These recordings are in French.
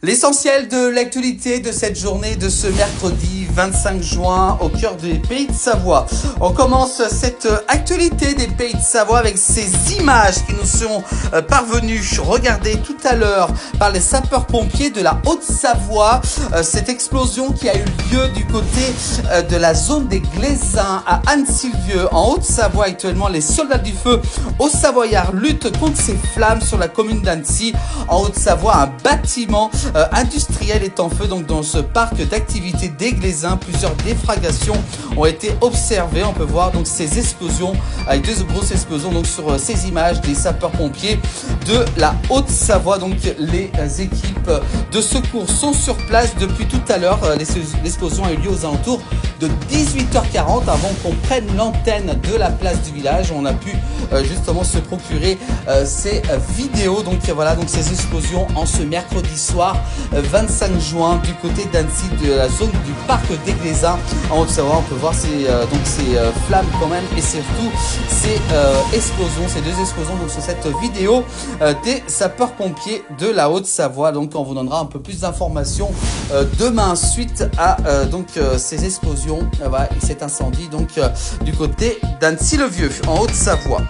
L'essentiel de l'actualité de cette journée de ce mercredi 25 juin au cœur des Pays de Savoie. On commence cette actualité des Pays de Savoie avec ces images qui nous sont parvenues, regardées tout à l'heure par les sapeurs-pompiers de la Haute-Savoie. Cette explosion qui a eu lieu du côté de la zone des Glaisins à Anne-Sylvieux en Haute-Savoie. Actuellement, les soldats du feu au Savoyard luttent contre ces flammes sur la commune d'Annecy. En Haute-Savoie, un bâtiment industriel est en feu donc dans ce parc d'activités des Glaisins. Plusieurs déflagrations ont été observées. On peut voir donc ces explosions avec deux grosses explosions donc sur ces images des sapeurs-pompiers de la Haute-Savoie. Donc les équipes de secours sont sur place depuis tout à l'heure. L'explosion a eu lieu aux alentours de 18h40 avant qu'on prenne l'antenne de la place du village. On a pu justement se procurer ces vidéos. Donc voilà, donc ces explosions en ce mercredi soir 25 juin du côté d'Annecy, de la zone du parc des Glaisins en Haute-Savoie. On peut voir ces flammes quand même et surtout ces explosions, ces deux explosions donc sur cette vidéo des sapeurs-pompiers de la Haute-Savoie. Donc on vous donnera un peu plus d'informations demain suite à ces explosions et cet incendie donc du côté d'Annecy-le-Vieux en Haute-Savoie.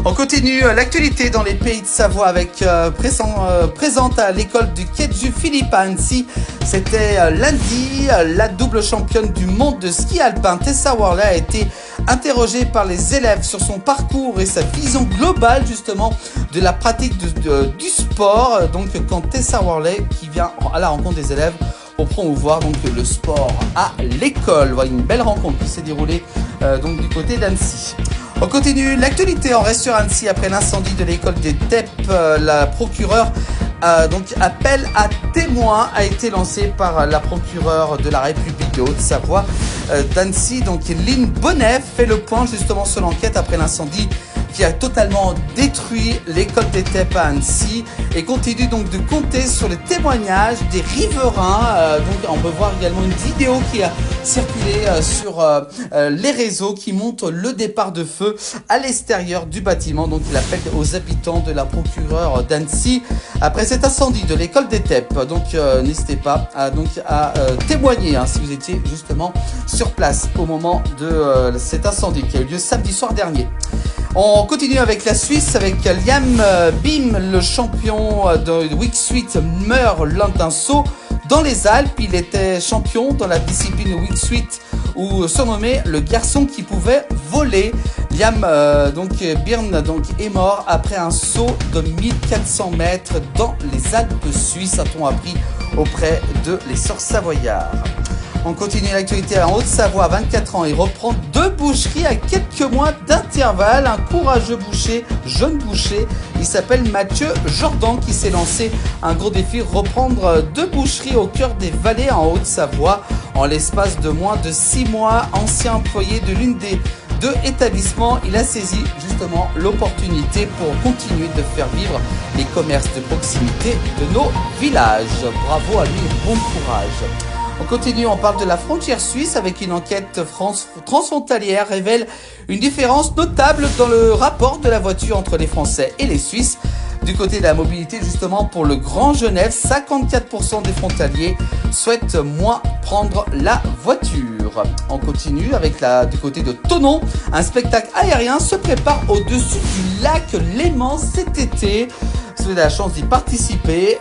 On continue l'actualité dans les Pays de Savoie avec présente à l'école du Quai de Philippe à Annecy. C'était lundi, la double championne du monde de ski alpin Tessa Worley a été interrogée par les élèves sur son parcours et sa vision globale justement de la pratique du sport. Donc quand Tessa Worley qui vient à la rencontre des élèves pour promouvoir donc le sport à l'école. Voilà une belle rencontre qui s'est déroulée donc du côté d'Annecy. On continue l'actualité, on reste sur Annecy après l'incendie de l'école des TEP. La procureure appel à témoins a été lancé par la procureure de la République de Haute-Savoie d'Annecy. Donc Lynn Bonnet fait le point justement sur l'enquête après l'incendie qui a totalement détruit l'école des TEP à Annecy et continue donc de compter sur les témoignages des riverains. Donc on peut voir également une vidéo qui a circulé sur les réseaux qui montre le départ de feu à l'extérieur du bâtiment. Donc il appelle aux habitants de la procureure d'Annecy après cet incendie de l'école des TEP. Donc n'hésitez pas à témoigner si vous étiez justement sur place au moment de cet incendie qui a eu lieu samedi soir dernier. On continue avec la Suisse, avec Liam Bim, le champion de Wingsuit meurt lors d'un saut dans les Alpes. Il était champion dans la discipline Wingsuit ou surnommé le garçon qui pouvait voler. Liam Byrne est mort après un saut de 1400 mètres dans les Alpes suisses, a-t-on appris auprès de l'essor savoyard. On continue l'actualité en Haute-Savoie à 24 ans. Il reprend 2 boucheries à quelques mois d'intervalle. Un courageux boucher, jeune boucher. Il s'appelle Mathieu Jordan qui s'est lancé un gros défi, reprendre 2 boucheries au cœur des vallées en Haute-Savoie. En l'espace de moins de 6 mois, ancien employé de l'une des 2 établissements, il a saisi justement l'opportunité pour continuer de faire vivre les commerces de proximité de nos villages. Bravo à lui, bon courage. On continue, on parle de la frontière suisse avec une enquête transfrontalière révèle une différence notable dans le rapport de la voiture entre les Français et les Suisses. Du côté de la mobilité, justement, pour le Grand Genève, 54% des frontaliers souhaitent moins prendre la voiture. On continue avec du côté de Thonon. Un spectacle aérien se prépare au-dessus du lac Léman cet été. Si vous avez la chance d'y participer,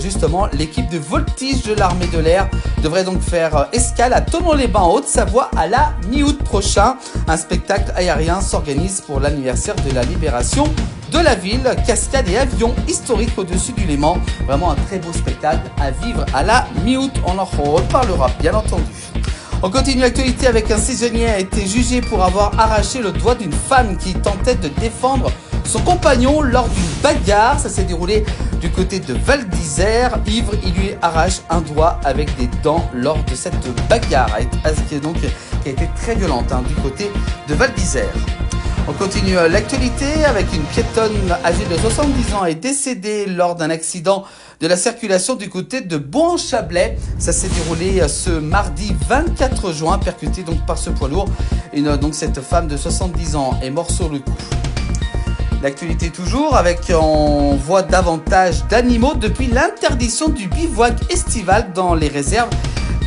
justement, l'équipe de voltige de l'armée de l'air devrait donc faire escale à Thonon-les-Bains en Haute-Savoie à la mi-août prochain. Un spectacle aérien s'organise pour l'anniversaire de la libération de la ville. Cascade et avion historique au-dessus du Léman. Vraiment un très beau spectacle à vivre à la mi-août. On en reparlera, bien entendu. On continue l'actualité avec un saisonnier a été jugé pour avoir arraché le doigt d'une femme qui tentait de défendre son compagnon lors d'une bagarre. Ça s'est déroulé du côté de Val d'Isère. Ivre, il lui arrache un doigt avec des dents lors de cette bagarre qui a été très violente du côté de Val d'Isère. On continue l'actualité avec une piétonne âgée de 70 ans est décédée lors d'un accident de la circulation du côté de Bourg-en-Chablais. Ça s'est déroulé ce mardi 24 juin, percuté donc par ce poids lourd. Cette femme de 70 ans est morte sur le coup. L'actualité toujours avec, on voit davantage d'animaux depuis l'interdiction du bivouac estival dans les réserves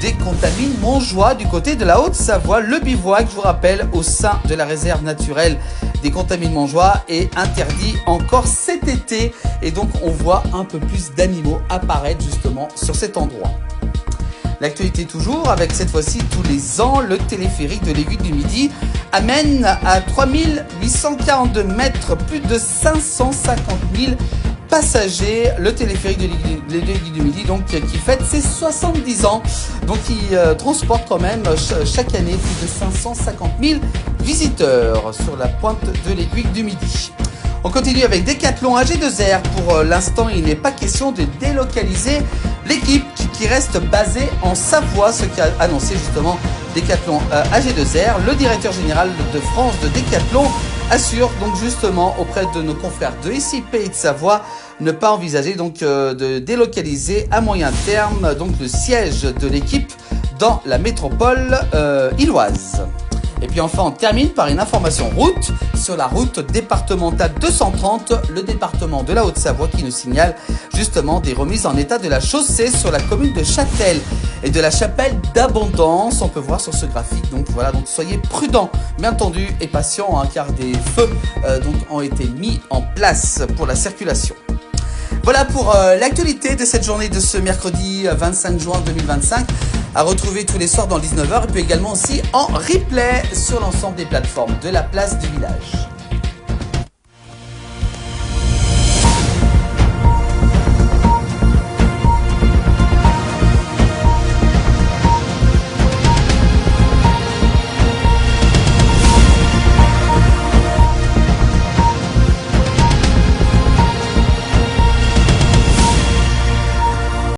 des Contamines Montjoie du côté de la Haute-Savoie. Le bivouac, je vous rappelle, au sein de la réserve naturelle des Contamines Montjoie est interdit encore cet été et donc on voit un peu plus d'animaux apparaître justement sur cet endroit. L'actualité toujours avec cette fois-ci tous les ans le téléphérique de l'Aiguille du Midi amène à 3842 mètres plus de 550 000 passagers. Le téléphérique de l'Aiguille du Midi donc qui fête ses 70 ans, donc il transporte quand même chaque année plus de 550 000 visiteurs sur la pointe de l'Aiguille du Midi. On continue avec Decathlon AG2R. Pour l'instant, il n'est pas question de délocaliser l'équipe qui reste basée en Savoie, ce qu'a annoncé justement Decathlon AG2R. Le directeur général de France de Decathlon assure donc justement auprès de nos confrères de ici Pays de Savoie ne pas envisager donc de délocaliser à moyen terme donc le siège de l'équipe dans la métropole illoise. Et puis enfin, on termine par une information route sur la route départementale 230, le département de la Haute-Savoie qui nous signale justement des remises en état de la chaussée sur la commune de Châtel et de la chapelle d'Abondance. On peut voir sur ce graphique, donc voilà, donc soyez prudents, bien entendu, et patients, hein, car des feux donc ont été mis en place pour la circulation. Voilà pour l'actualité de cette journée de ce mercredi 25 juin 2025. À retrouver tous les soirs dans 19h et puis également aussi en replay sur l'ensemble des plateformes de la place du village.